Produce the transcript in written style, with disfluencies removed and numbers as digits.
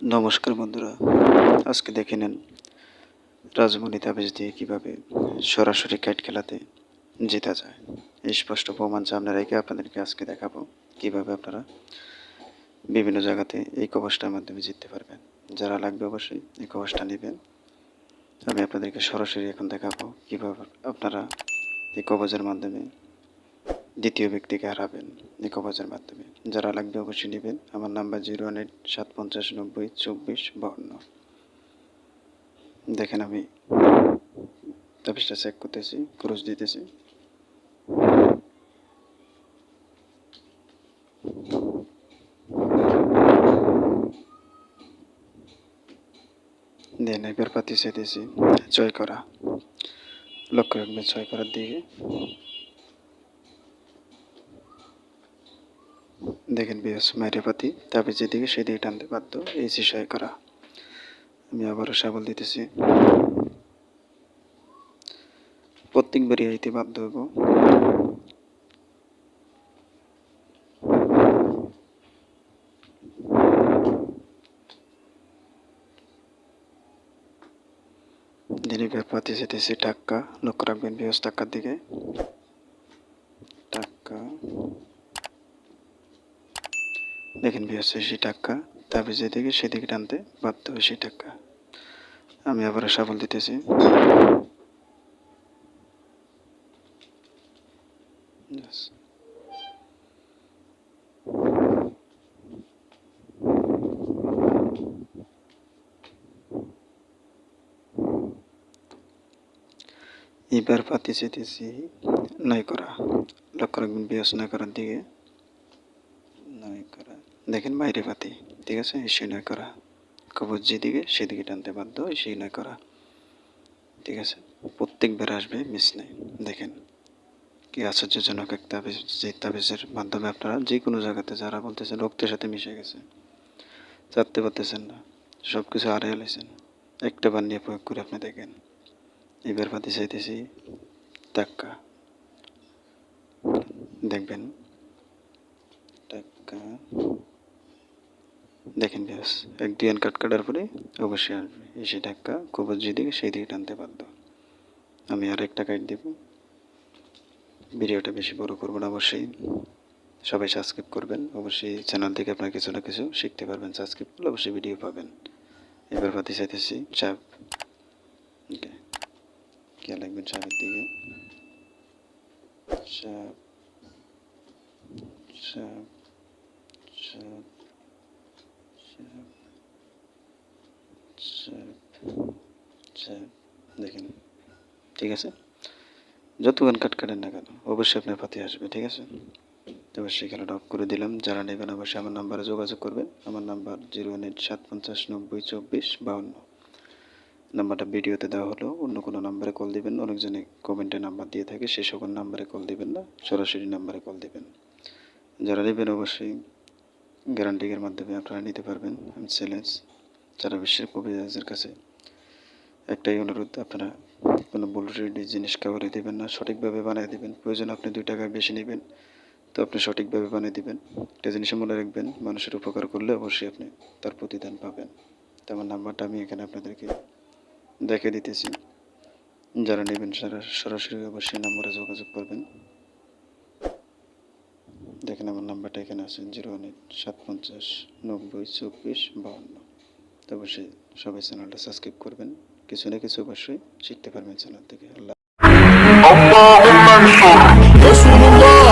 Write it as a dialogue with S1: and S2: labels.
S1: নমস্কার বন্ধুরা, আজকে দেখে নেন রাজমণি তাবিজ দিয়ে কিভাবে সরাসরি কাইট খেলাতে জেতা যায়। এই স্পষ্ট প্রমাণ সামনে রেখে আপনাদেরকে আজকে দেখাবো কিভাবে আপনারা বিভিন্ন জায়গাতে এই কবচটার মাধ্যমে জিততে পারবেন। যারা লাগবে অবশ্যই এই কবচটা নেবেন। আমি আপনাদেরকে সরাসরি এখন দেখাবো কিভাবে আপনারা এই কবচের মাধ্যমে দ্বিতীয় ব্যক্তিকে হারাবেন এই কবচের মাধ্যমে। যারা লাগবে অবশ্যই নেবেন। আমার নাম্বার 018-750-90-24-52। দেখেন আমি তাবিজটা চেক করতেছি, ক্রস দিতেছি। দেন এবার পাতি চেয়েছি জয় করা, লক্ষ্য রাখবেন জয় করার দিকে। দেখেন বিএস মাইরে পাতি তাবিজের দিকে সেদিকে টানতে বাধ্য, এই জয় করা। আমি আবারও সাবল দিতেছি, প্রত্যেকবারই আইতে বাধ্য হব। দিনে ব্যাপারটি যেতেছি টাক্কা, লক্ষ্য রাখবেন বিএস টাক্কার দিকে। টাক্কা দেখেন বিএস সেই টাক্কা তাবিজের দিকে সেদিকে টানতে বাধ্য সেই টাক্কা। আমি আবারও সাবল দিতেছি, এবার পাতি চেতেছি নয় করা, লক্ষ্য রাখবেন বিএস নয় করার দিকে। নয় করা দেখেন বাইরে পাতি, ঠিক আছে, সেই নয় করা কবচ যেদিকে সেদিকে টানতে বাধ্য, সেই নয় করা, ঠিক আছে। প্রত্যেকবার আসবে, মিস নেই। দেখেন কি আশ্চর্যজনক এক তাবিজ, যে তাবিজের মাধ্যমে আপনারা যে কোনো জায়গাতে যারা বলতেছেন রক্তের সাথে মিশে গেছে, চাপতে পারতেছেন না, সব কিছু হারিয়ে লেছেন, একটা বার নিয়ে প্রয়োগ করে আপনি দেখেন। এবার পাতি চাইতেছি টাক্কা, দেখবেন টাক্কা দেখেন ব্যাস এক দুই কাট কাটার পরে অবশ্যই আসবে এসে টাক্কা, কবচ যেদিকে সেই দিকে টানতে বাধ্য। আমি আর একটা কাট দেব। ভিডিওটা বেশি বড় করবো না, অবশ্যই সবাই সাবস্ক্রাইব করবেন। অবশ্যই চ্যানেল থেকে আপনারা কিছু না কিছু শিখতে পারবেন, সাবস্ক্রাইব করলে অবশ্যই ভিডিও পাবেন। এবার পাতি চাইতেছি চাপ, খেয়াল রাখবেন চাপের দিকে। চাপ চাপ চাপ চাপ চাপ চাপ, দেখেন ঠিক আছে। যতক্ষণ কাট কাটেন না কেন অবশ্যই আপনার পাতি আসবে, ঠিক আছে। অবশ্যই খেলাটা অফ করে দিলাম। যারা নেবেন অবশ্যই আমার নাম্বারে যোগাযোগ করবেন। আমার নাম্বার 018-750-90-24-52। নাম্বারটা ভিডিওতে দেওয়া হলো, অন্য কোনো নাম্বারে কল দিবেন। অনেকজনে কমেন্টে নাম্বার দিয়ে থাকে, সে সকল নাম্বারে কল দিবেন না, সরাসরি নাম্বারে কল দিবেন। যারা নেবেন অবশ্যই গ্যারান্টির মাধ্যমে আপনারা নিতে পারবেন। আমি চ্যালেঞ্জ যারা বিশ্বের কবিরাজের কাছে একটাই অনুরোধ, আপনারা কোনো বুলশিট জিনিস কাউরে দেবেন না, সঠিকভাবে বানিয়ে দেবেন। প্রয়োজন আপনি 2 টাকা বেশি নেবেন, তো আপনি সঠিকভাবে বানিয়ে দিবেন। একটা জিনিস মনে রাখবেন, মানুষের উপকার করলে অবশ্যই আপনি তার প্রতিদান পাবেন। তো আমার নাম্বারটা আমি এখানে আপনাদেরকে দেখে দিতেছি। যারা নেবেন সরাসরি অবশ্যই নাম্বারে যোগাযোগ করবেন। দেখেন আমার নাম্বারটা এখানে আছে 018-750-90-24-52। তো অবশ্যই সবাই চ্যানেলটা সাবস্ক্রাইব করবেন, কিছু না কিছু অবশ্যই শিখতে পারবেন চ্যানেল থেকে। আল্লাহ
S2: اللهم انصر رسول الله.